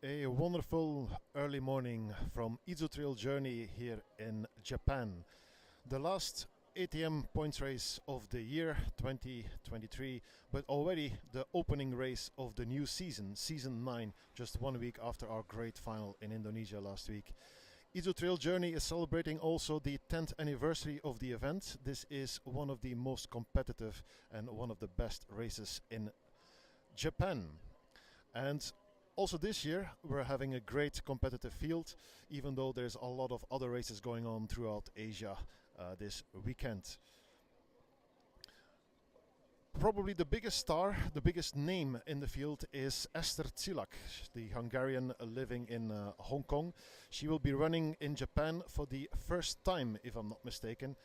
A wonderful early morning from Izu Trail Journey here in Japan. The last ATM points race of the year 2023, but already the opening race of the new season, season 9, just 1 week after our great final in Indonesia last week. Izu Trail Journey is celebrating also the 10th anniversary of the event. This is one of the most competitive and one of the best races in Japan. And also this year we're having a great competitive field, even though there's a lot of other races going on throughout Asia this weekend. Probably the biggest star, the biggest name in the field is Ester Tsilak, the Hungarian living in Hong Kong. She will be running in Japan for the first time, if I'm not mistaken,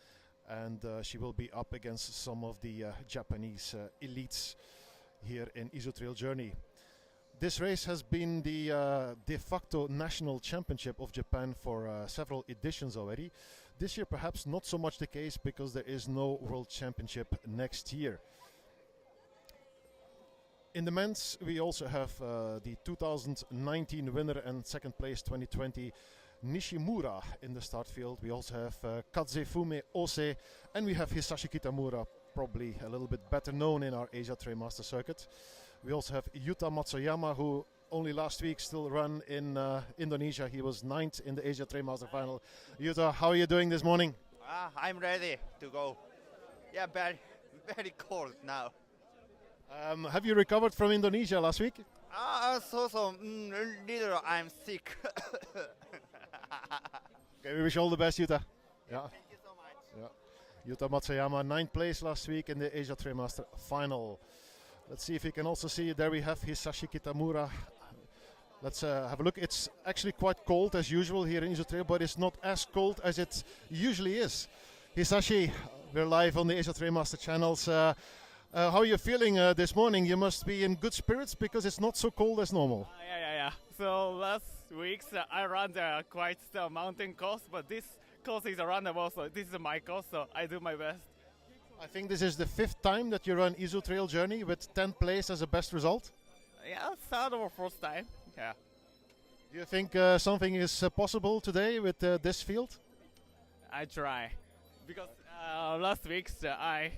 and she will be up against some of the Japanese elites here in Izu Trail Journey. This race has been the de facto national championship of Japan for several editions already. This year perhaps not so much the case because there is no World Championship next year. In the men's we also have the 2019 winner and second place 2020 Nishimura in the start field. We also have Kadzefume Ose and we have Hisashi Kitamura, probably a little bit better known in our Asia Trail Master Circuit. We also have Yuta Matsuyama, who only last week still ran in Indonesia. He was 9th in the Asia Trail Master Final. Yuta, how are you doing this morning? I'm ready to go. Yeah, very cold now. Have you recovered from Indonesia last week? Little I'm sick. Okay, we wish you all the best, Yuta. Yeah. Thank you so much. Yeah. Yuta Matsuyama, 9th place last week in the Asia Trail Master Final. Let's see if we can also see, there we have Hisashi Kitamura. Let's have a look. It's actually quite cold as usual here in Izu Trail, but it's not as cold as it usually is. Hisashi, we're live on the Asia Trail Master channels. How are you feeling this morning? You must be in good spirits because it's not so cold as normal. Yeah. So last week I ran quite the mountain course, but this course is runnable, so this is my course, so I do my best. I think this is the 5th time that you run Izu Trail Journey with 10th place as a best result. Yeah, third or fourth time. Yeah. Do you think something is possible today with this field? I try, because last week I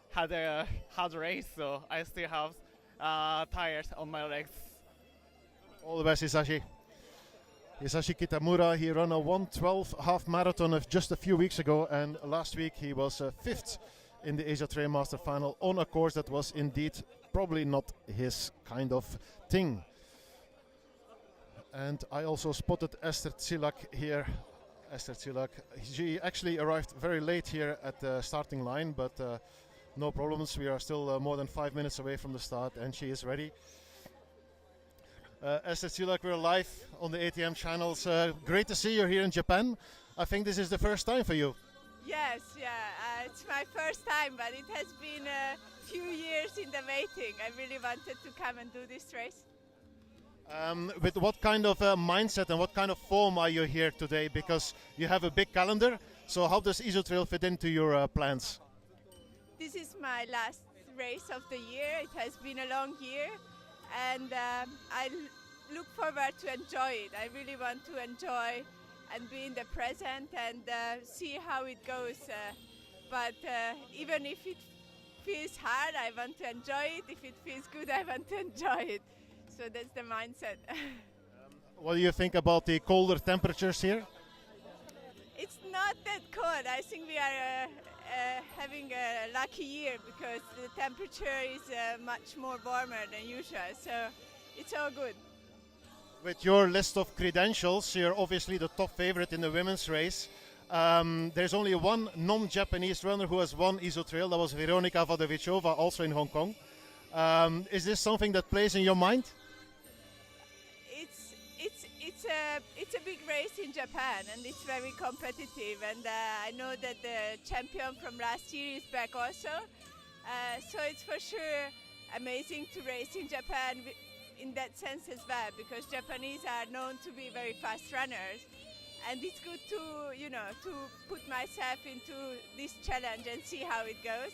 had a hard race, so I still have tires on my legs. All the best, Hisashi. Hisashi Kitamura, he ran a 1:12 half marathon of just a few weeks ago, and last week he was 5th in the Asia Trail Master Final on a course that was indeed probably not his kind of thing. And I also spotted Ester Tsilak here. Ester Tsilak, she actually arrived very late here at the starting line, but no problems. We are still more than 5 minutes away from the start and she is ready. Ester Tsilak, we're live on the ATM channels. Great to see you here in Japan. I think this is the first time for you. Yes, it's my first time, but it has been a few years in the waiting. I really wanted to come and do this race. With what kind of mindset and what kind of form are you here today? Because you have a big calendar, so how does Izu Trail fit into your plans? This is my last race of the year. It has been a long year, and I look forward to enjoy it. I really want to enjoy and be in the present and see how it goes. But even if it feels hard, I want to enjoy it. If it feels good, I want to enjoy it. So that's the mindset. What do you think about the colder temperatures here? It's not that cold. I think we are having a lucky year because the temperature is much more warmer than usual. So it's all good. With your list of credentials, you're obviously the top favorite in the women's race. There's only one non-Japanese runner who has won Izu Trail. That was Veronika Vodovicova, also in Hong Kong. Is this something that plays in your mind? It's a big race in Japan and it's very competitive. And I know that the champion from last year is back also. So it's for sure amazing to race in Japan in that sense as well, because Japanese are known to be very fast runners, and it's good to put myself into this challenge and see how it goes.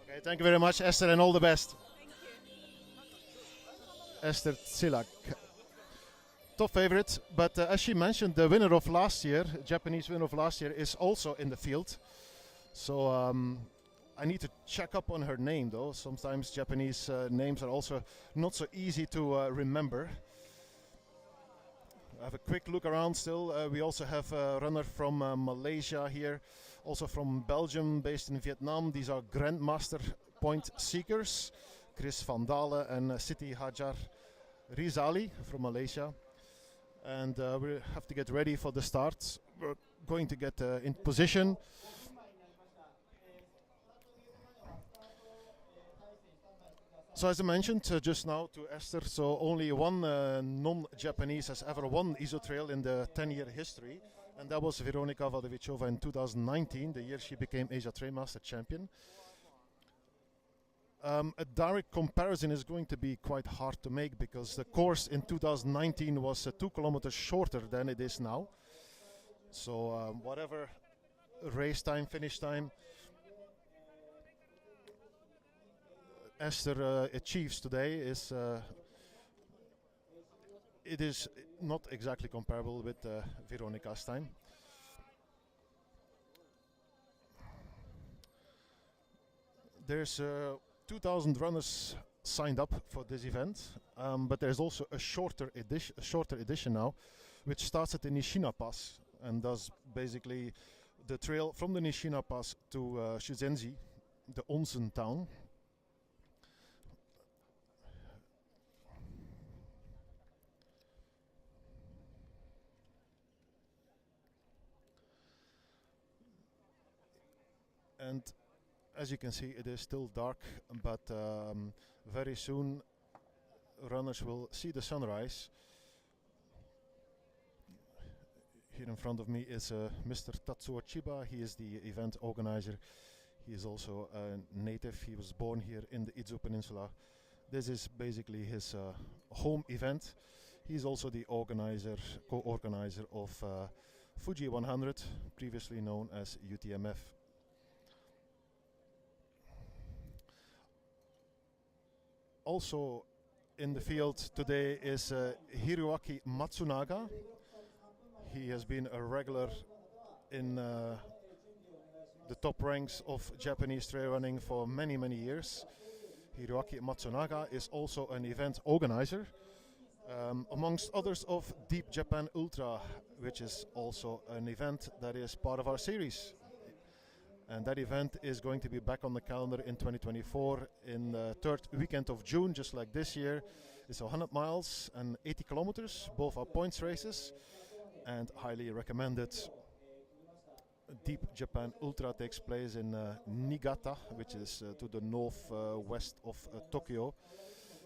Okay, thank you very much, Esther, and all the best. Thank you. Ester Tsilak. top favorite. But as she mentioned, the winner of last year, Japanese winner of last year, is also in the field. So I need to check up on her name, though. Sometimes Japanese names are also not so easy to remember. I have a quick look around still. We also have a runner from Malaysia here, also from Belgium, based in Vietnam. These are Grandmaster point seekers, Chris van Dalen and Siti Hajar Rizali from Malaysia. And we have to get ready for the start. We're going to get in position. So as I mentioned just now to Esther, so only one non-Japanese has ever won Izu Trail in the 10-year history, and that was Veronika Vadovichova in 2019, the year she became Asia Trailmaster champion. A direct comparison is going to be quite hard to make because the course in 2019 was 2 kilometers shorter than it is now. So whatever race time, finish time Esther achieves today is it is not exactly comparable with Veronika's time. There's 2,000 runners signed up for this event, but there's also a shorter edition now, which starts at the Nishina Pass and does basically the trail from the Nishina Pass to Shuzenzi, the onsen town. And as you can see, it is still dark, but very soon runners will see the sunrise. Here in front of me is Mr. Tatsuo Chiba. He is the event organizer. He is also a native. He was born here in the Izu Peninsula. This is basically his home event. He's also the co-organizer of Fuji 100, previously known as UTMF. Also in the field today is Hiroaki Matsunaga. He has been a regular in the top ranks of Japanese trail running for many, many years. Hiroaki Matsunaga is also an event organizer, amongst others of Deep Japan Ultra, which is also an event that is part of our series. And that event is going to be back on the calendar in 2024 in the third weekend of June, just like this year. It's 100 miles and 80 kilometers. Both are points races and highly recommended. Deep Japan Ultra takes place in Niigata, which is to the northwest of Tokyo.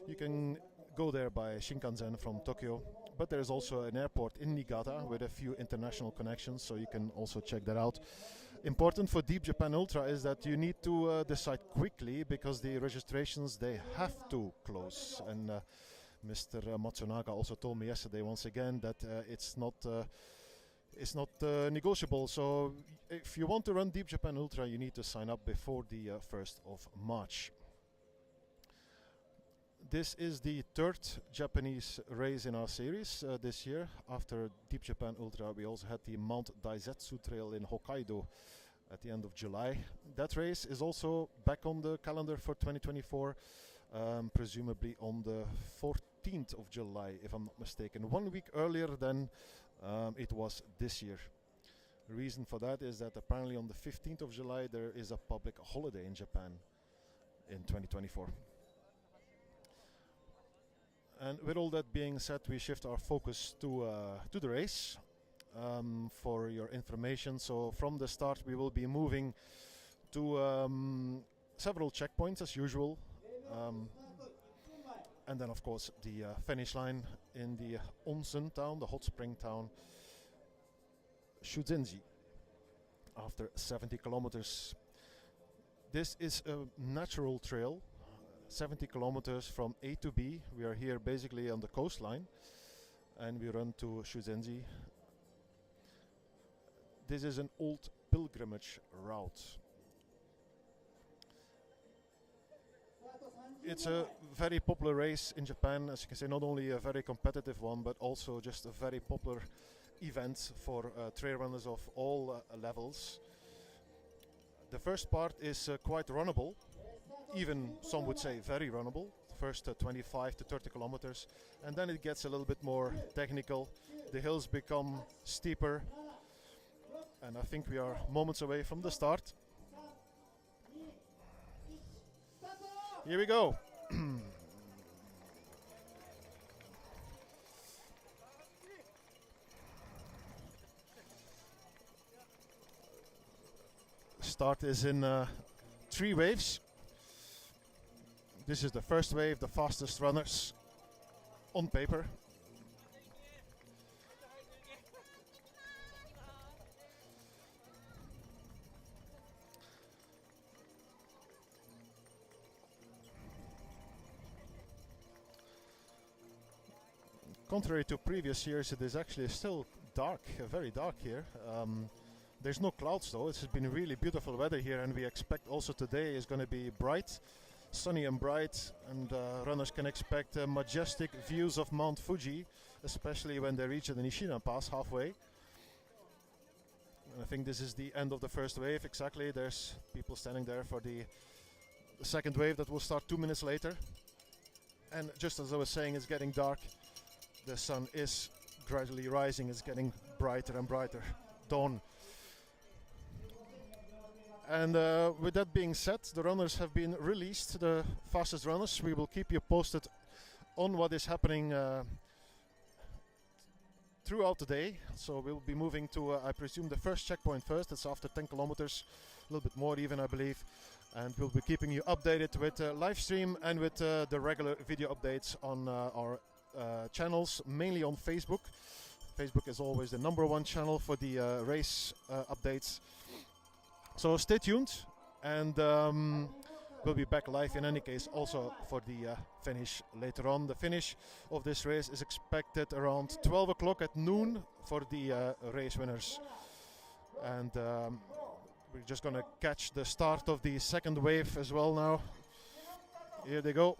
You can go there by Shinkansen from Tokyo, but there is also an airport in Niigata with a few international connections, so you can also check that out. Important for Deep Japan Ultra is that you need to decide quickly because the registrations, they have to close. And Mr. Matsunaga also told me yesterday once again that it's not negotiable. So if you want to run Deep Japan Ultra, you need to sign up before the 1st of March. This is the third Japanese race in our series this year. After Deep Japan Ultra, we also had the Mount Daisetsu Trail in Hokkaido at the end of July. That race is also back on the calendar for 2024, presumably on the 14th of July, if I'm not mistaken. 1 week earlier than it was this year. The reason for that is that apparently on the 15th of July there is a public holiday in Japan in 2024. And with all that being said, we shift our focus to the race. For your information, so from the start we will be moving to several checkpoints as usual, and then of course the finish line in the onsen town, the hot spring town, Shuzenzi, after 70 kilometers. This is a natural trail, 70 kilometers from A to B. We are here basically on the coastline and we run to Shuzenzi. This is an old pilgrimage route. It's a very popular race in Japan, as you can say, not only a very competitive one, but also just a very popular event for trail runners of all levels. The first part is quite runnable, even some would say very runnable, first 25 to 30 kilometers, and then it gets a little bit more technical. The hills become steeper, and I think we are moments away from the start. Here we go. Start is in 3 waves. This is the first wave, the fastest runners on paper. Contrary to previous years, it is actually still dark, very dark here. There's no clouds though. It's been really beautiful weather here, and we expect also today is going to be bright, sunny and bright, and runners can expect majestic views of Mount Fuji, especially when they reach the Nishina Pass halfway. And I think this is the end of the first wave exactly. There's people standing there for the second wave that will start 2 minutes later. And just as I was saying, it's getting dark. The sun is gradually rising. It's getting brighter and brighter. Dawn. And with that being said, the runners have been released, the fastest runners. We will keep you posted on what is happening throughout the day. So we'll be moving to, I presume, the first checkpoint first. It's after 10 kilometers, a little bit more even, I believe. And we'll be keeping you updated with live stream and with the regular video updates on our channels, mainly on Facebook. Facebook is always the #1 channel for the race updates. So stay tuned, and we'll be back live in any case also for the finish later on. The finish of this race is expected around 12 o'clock at noon for the race winners. And we're just going to catch the start of the second wave as well now. Here they go.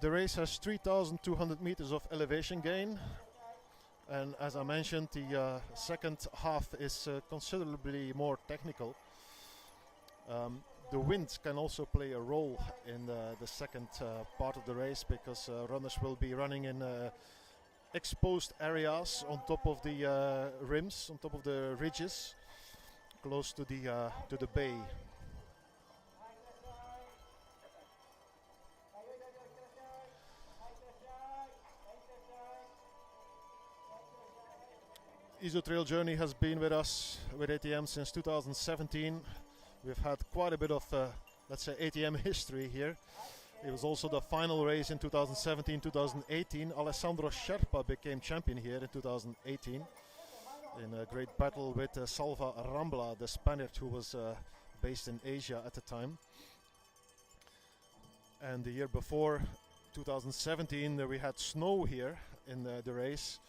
The race has 3,200 meters of elevation gain, and as I mentioned, the second half is considerably more technical. The wind can also play a role in the second part of the race, because runners will be running in exposed areas on top of the rims, on top of the ridges, close to the bay. Izu Trail Journey has been with us, with ATM, since 2017. We've had quite a bit of, let's say, ATM history here. It was also the final race in 2017-2018. Alessandro Sherpa became champion here in 2018 in a great battle with Salva Rambla, the Spaniard who was based in Asia at the time. And the year before, 2017, we had snow here in the race.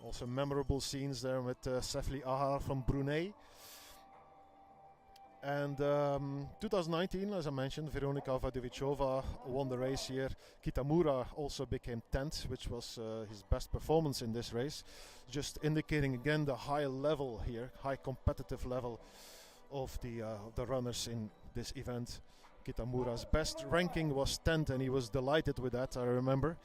Also memorable scenes there with Sefli Ahar from Brunei. And 2019, as I mentioned, Veronika Vadovichova won the race here. Kitamura also became 10th, which was his best performance in this race. Just indicating again the high level here, high competitive level of the runners in this event. Kitamura's best ranking was 10th, and he was delighted with that, I remember.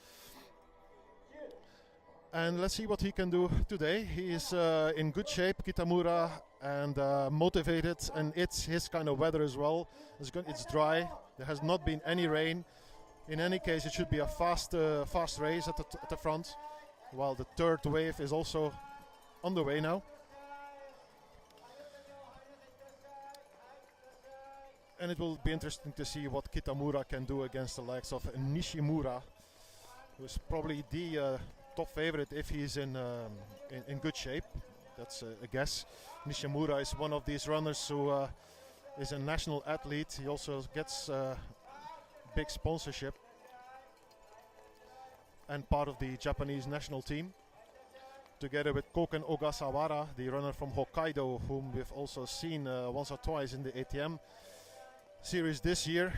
And let's see what he can do today. He is in good shape, Kitamura, and motivated, and it's his kind of weather as well. It's dry, there has not been any rain. In any case, it should be a fast race at the front, while the third wave is also on the way now. And it will be interesting to see what Kitamura can do against the likes of Nishimura, who is probably the top favorite if he's in good shape. That's a guess. Nishimura is one of these runners who is a national athlete. He also gets big sponsorship and part of the Japanese national team, together with Koken Ogasawara, the runner from Hokkaido, whom we've also seen once or twice in the ATM series this year.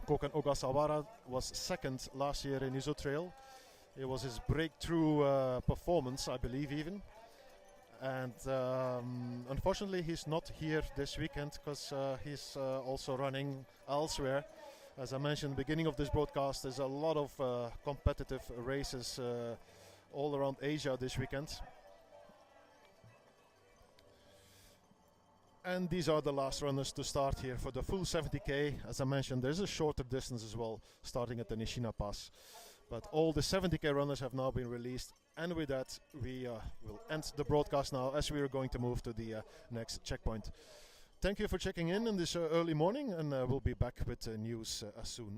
Koken Ogasawara was second last year in Izu Trail. It was his breakthrough performance, I believe, even. And unfortunately, he's not here this weekend because he's also running elsewhere. As I mentioned at the beginning of this broadcast, there's a lot of competitive races all around Asia this weekend. And these are the last runners to start here for the full 70k. As I mentioned, there's a shorter distance as well, starting at the Nishina Pass. But all the 70k runners have now been released. And with that, we will end the broadcast now, as we are going to move to the next checkpoint. Thank you for checking in this early morning, and we'll be back with news as soon